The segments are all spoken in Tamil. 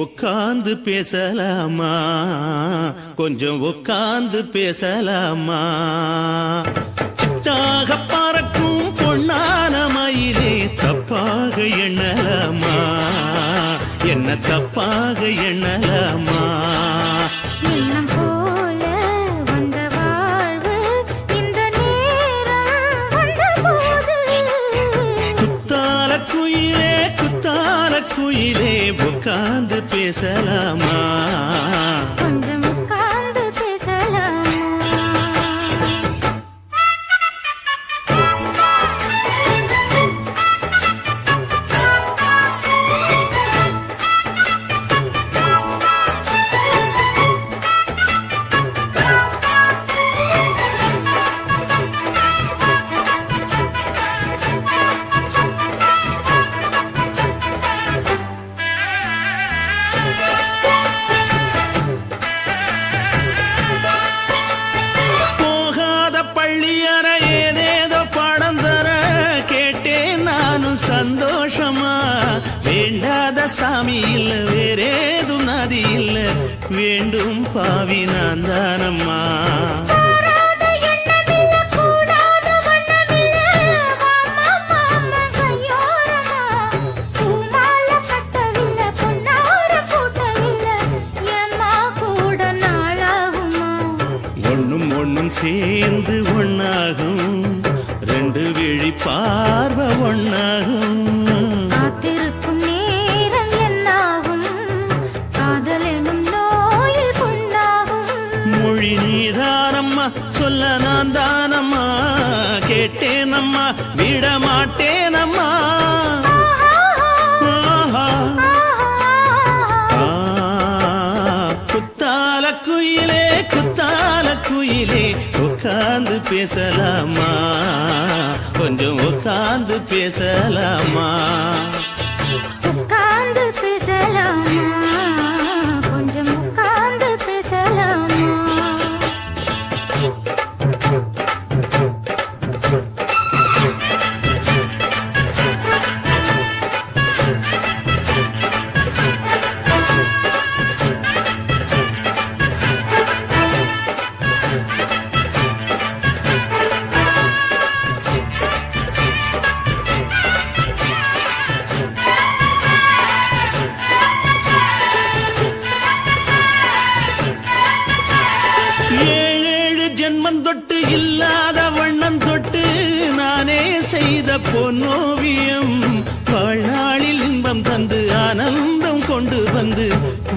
உட்கார்ந்து பேசலாமா? கொஞ்சம் உட்கார்ந்து பேசலாமா? சிட்டாக பறக்கும் பொன்னான மயிலே தப்பாக எண்ணலாமா? என்ன தப்பாக எண்ணலாமா? எண்ணம் போல வந்த வாழ்வு இந்த நேரம் வந்தபோது குத்தால குயிலே குத்தால குயிலே உட்கார்ந்து பேசலாமா? கொஞ்சம் உட்கார்ந்து பேசலாமா? சந்தோஷமா வேண்டாத சாமி இல்ல வேறேதும் நதி இல்ல வேண்டும் பாவி நான் தானம்மா. ஒண்ணும் ஒண்ணும் சேர்ந்து ஒன்னாகும் ரெண்டு விழி பார்வை ஒன்னாகும். காத்திருக்கும் நேரம் என்னாகும் காதல் எனும் நோயில் புண்ணாகும். மொழி நீதானம்மா சொல்ல நான் தானம்மா கேட்டேனம்மா விட மாட்டேனம்மா. குத்தால குயிலே குத்தால குயிலே உட்கார்ந்து பேசலாமா? கொஞ்சம் உட்கார்ந்து பேசலாமா? உட்கார்ந்து பேசலாமா? கொஞ்சம் உட்கார்ந்து பேசலாமா? ஜென்மம் தொட்டு இல்லாத வண்ணம் தொட்டு நானே செய்த பொன்னோவியம் வாழ்நாளில் இன்பம் தந்து ஆனந்தம் கொண்டு வந்து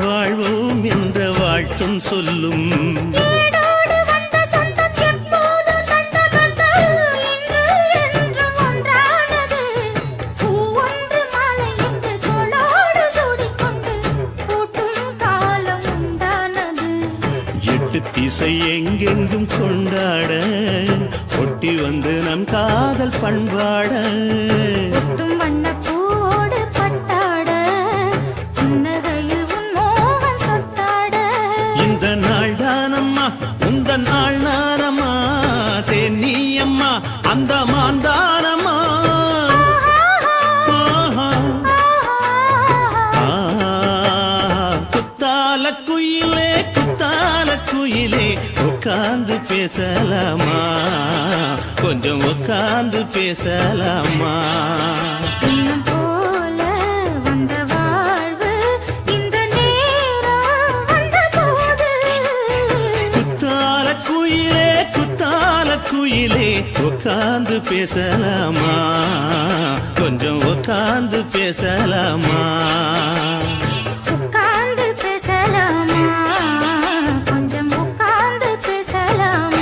வாழ்வோம் என்ற வாழ்த்தும் சொல்லும். திசை எங்கெங்கும் கொண்டாட ஒட்டி வந்து நம் காதல் பண்பாட வண்ணப்பூவோடு பட்டாட புன்னகையில் உன் மோகம் தொட்டாட. இந்த நாள் தானம்மா உந்த நாள் நானம்மா தென்னியம்மா அந்த மாந்தானம்மா. குத்தால குயிலே குத்தால குயிலே உட்கார்ந்து பேசலாமா? கொஞ்சம் உட்கார்ந்து பேசலாமா? எண்ணம் போல வந்த வாழ்வு இந்த நேரம் வந்தபோது குத்தால குயிலே குத்தால குயிலே உட்கார்ந்து பேசலாமா? கொஞ்சம் உட்கார்ந்து பேசலாமா? உட்கார்ந்து பேசலாமா? கொஞ்சம் உட்கார்ந்து பேசலாமா?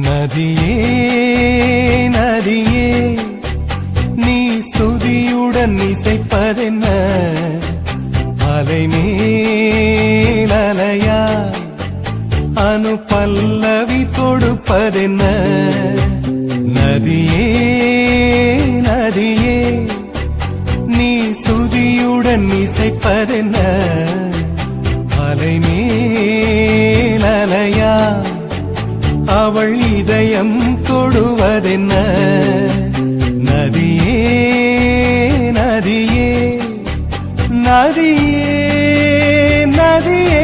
நதியே நதியே நீ சுதியுடன் இசைப்பதென்ன அலைமேல் அலையா அனு பல்லவி தொடுப்பதென்ன நதியே நதியே நீ சுதியுடன் இசைப்பதென்ன அலைமேல் அலையா அவள் இதயம் தொடுவதென்ன நதியே நதியே நதியே நதியே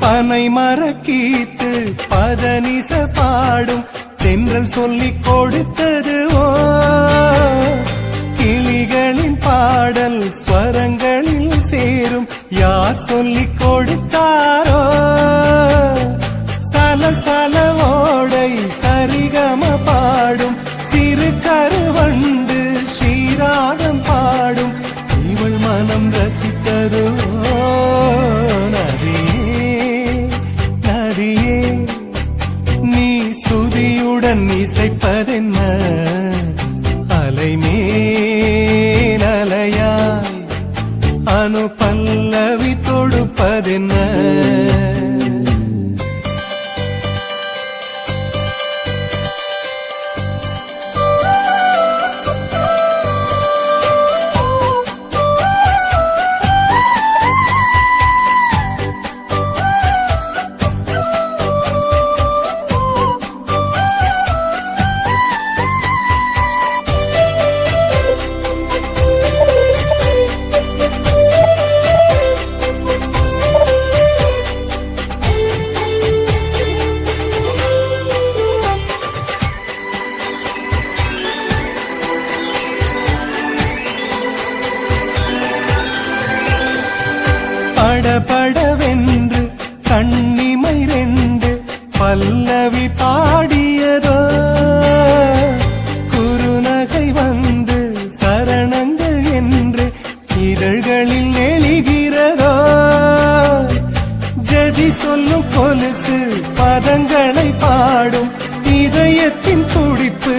பனை மரக்கீத்து பதனிச பாடும் தென்றல் சொல்லிக் கொடுத்தது ஓ கிளிகளின் பாடல் ஸ்வரங்களில் சேரும் யார் சொல்லிக் கொடுத்தாரோ சலசல ஓடை சரிகம பாடும் சிறு கருவண்டு ஸ்ரீராகம் பாடும் இவள் மனம் ரசித்ததோ நீ சுதியுடன் இசைப்பதென்ன அலைமேல் அலையாய் அனு பல்லவி தொடுப்பதென்ன படபடவென்று கண்ணிமை ரெண்டு பல்லவி பாடியதோ குறுநகை வந்து சரணங்கள் என்று இதழ்களில் நெளிகிறதோ ஜதி சொல்லும் கொலுசு பதங்களை பாடும் இதயத்தின் துடிப்பு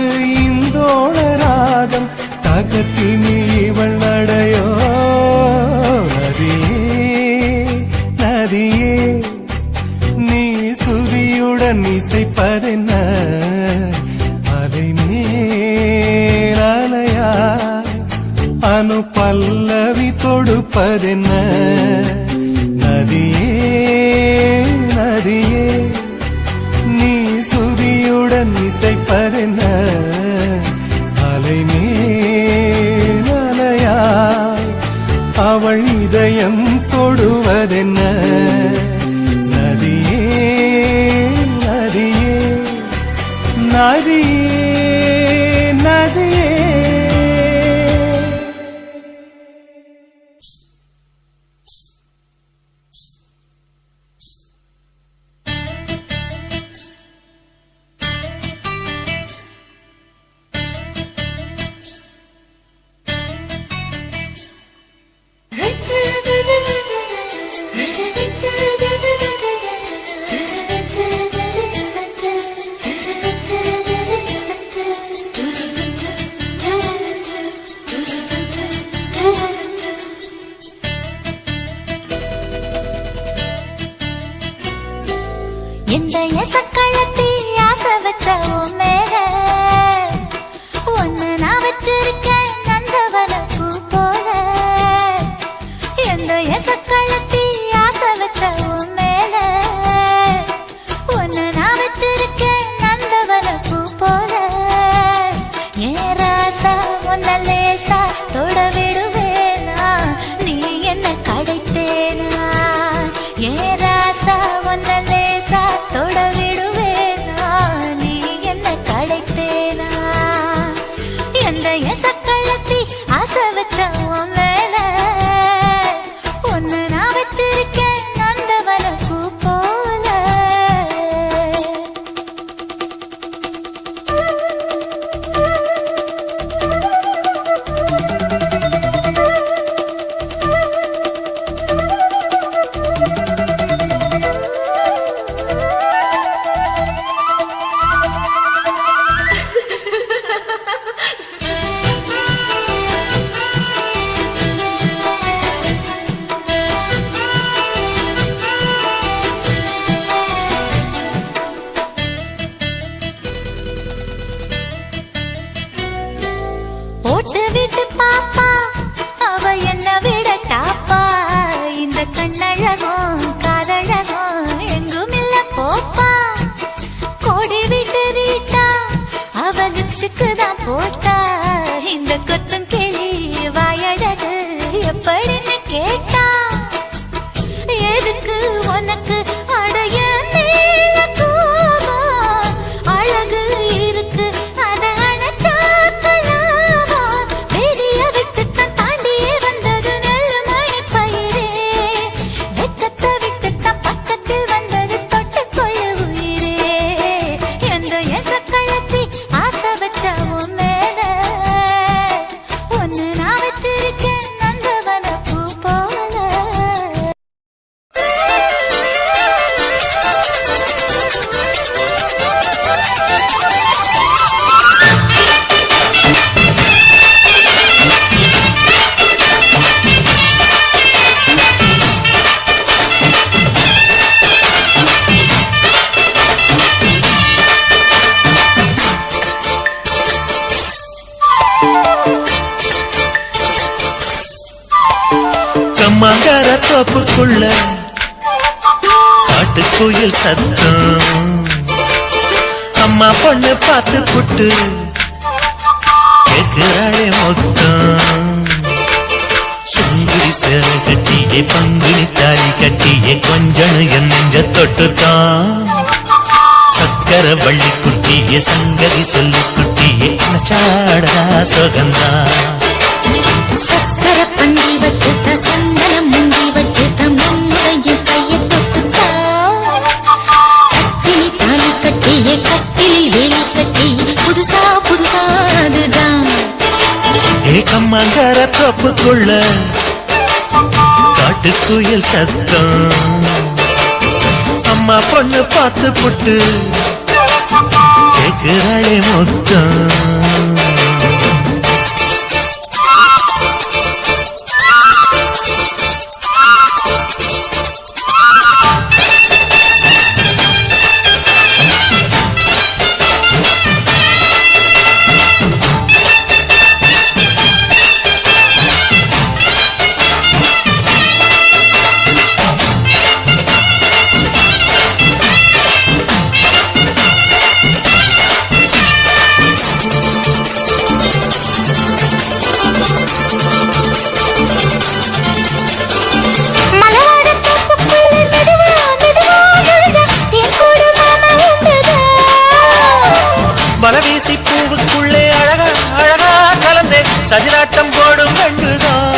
இந்தோள ராகம் தகத்தினி இவள் நடையோ நதியே நீ சுதியுடன் இசைப்பதென்ன அலைமேல் அலையாய் அனு பல்லவி தொடுப்பதென்ன நதியே நதியே நீ சுதியுடன் இசைப்பதென்ன அலைமேல் அலையாய் அவள் இதயம் தொடுவதென்ன நதியே நதியே நதியே நதியே இந்த எசக்களத்தி ஆசை வச்ச உன் மேல ஒன்னு நான் வச்சிருக்கேன் நந்தவன பூ போல இந்த எசக்களத்தி ஆசை வச்ச உன் மேல ஒன்னு நான் வச்சிருக்கேன் நந்தவன பூ போல ஏ ராசா உன்ன லேசா தொட விடுவேன் எப்படின்னு கேட்டா எதுக்கு உனக்கு அடைய மேல கோபம் அழகு இருக்கு அத அணைச்சாக்கலாமா பெரிய விட்டுத்தான் தாண்டியே வந்தது நெல் மணி பயிரே வெக்கத்தை விட்டுத்தான் பக்கத்தில் வந்தது தொட்டுக்கொள்ள உயிரே எந்த எசக்கழத்தி ஆசை வச்சா உன் மேல ஒன்னு நான் வச்சிருக்கேன் நந்தவன பூ போல கம்மாங்கார தோப்புக்குள்ள காட்டுக்குயில் சத்தம் அம்மா பொண்ணு பார்த்து புட்டு கேட்கிறாளே மொத்தம் சுங்குடி சேர கட்டியே பங்குனி தாலி கட்டியே கொஞ்சம் என் நெஞ்ச தொட்டுத்தான் சக்கர வள்ளி குட்டியே சங்கதி சொல்லி குட்டியே சாடா சுகந்தான் சக்கர பந்தி வச்சுட்ட சந்தனம் முந்தி வச்சுட்ட முன்னுடைய கையை தொட்டுட்டா கட்டிலி தாலி கட்டிய கட்டிலில் வேலி கட்டிய புதுசா புதுசா அதுதான் ஏகம்மாங்கார தோப்புக்குள்ள காட்டுக்குயில் சத்தம் அம்மா பொண்ணு பார்த்து புட்டு கேட்கிறாளே மொத்தம் மலவீசி பூவுக்குள்ளே அழகா அழகா கலந்தே சதிராட்டம் போடும் கண்டுதான்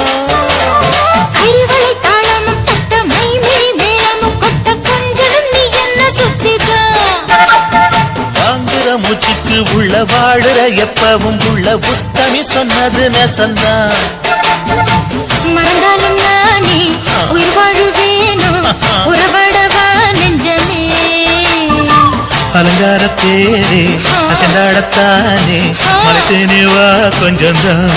அறிவளை தாளமும் தட்ட மைமிழி மேளமும் கொட்ட கொஞ்சம் நீ என்ன சுத்திதான் வாங்குற மூச்சுக்கு உள்ள வாடுற எப்பவும் உள்ள புத்தமி சொன்னது நெசந்தான் மறந்தாலும் நானே உயிர் வாழுவேனோ உறவடவா நெஞ்சமே அலங்கார தேரே அசைந்தாடத்தானே மலைத்தேனே வா கொஞ்சம்தான்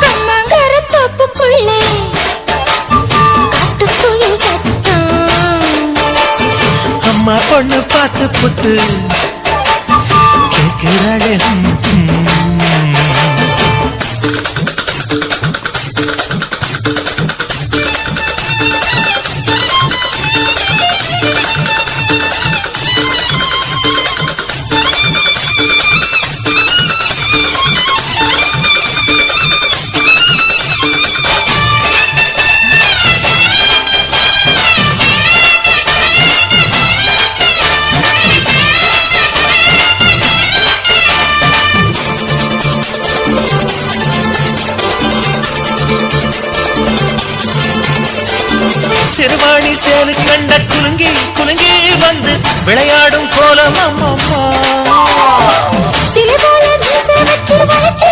கம்மாங்கார தோப்புக்குள்ளே காட்டுக்குயில் சத்தம் அம்மா பொண்ணு பார்த்து புட்டு கேட்கிறாளே சிறுவாணி சேலு கண்ட குலுங்கி குலுங்கி வந்து விளையாடும் கோலம் அம்மம்மா சிலை போல மீசை வச்சு வளைச்சு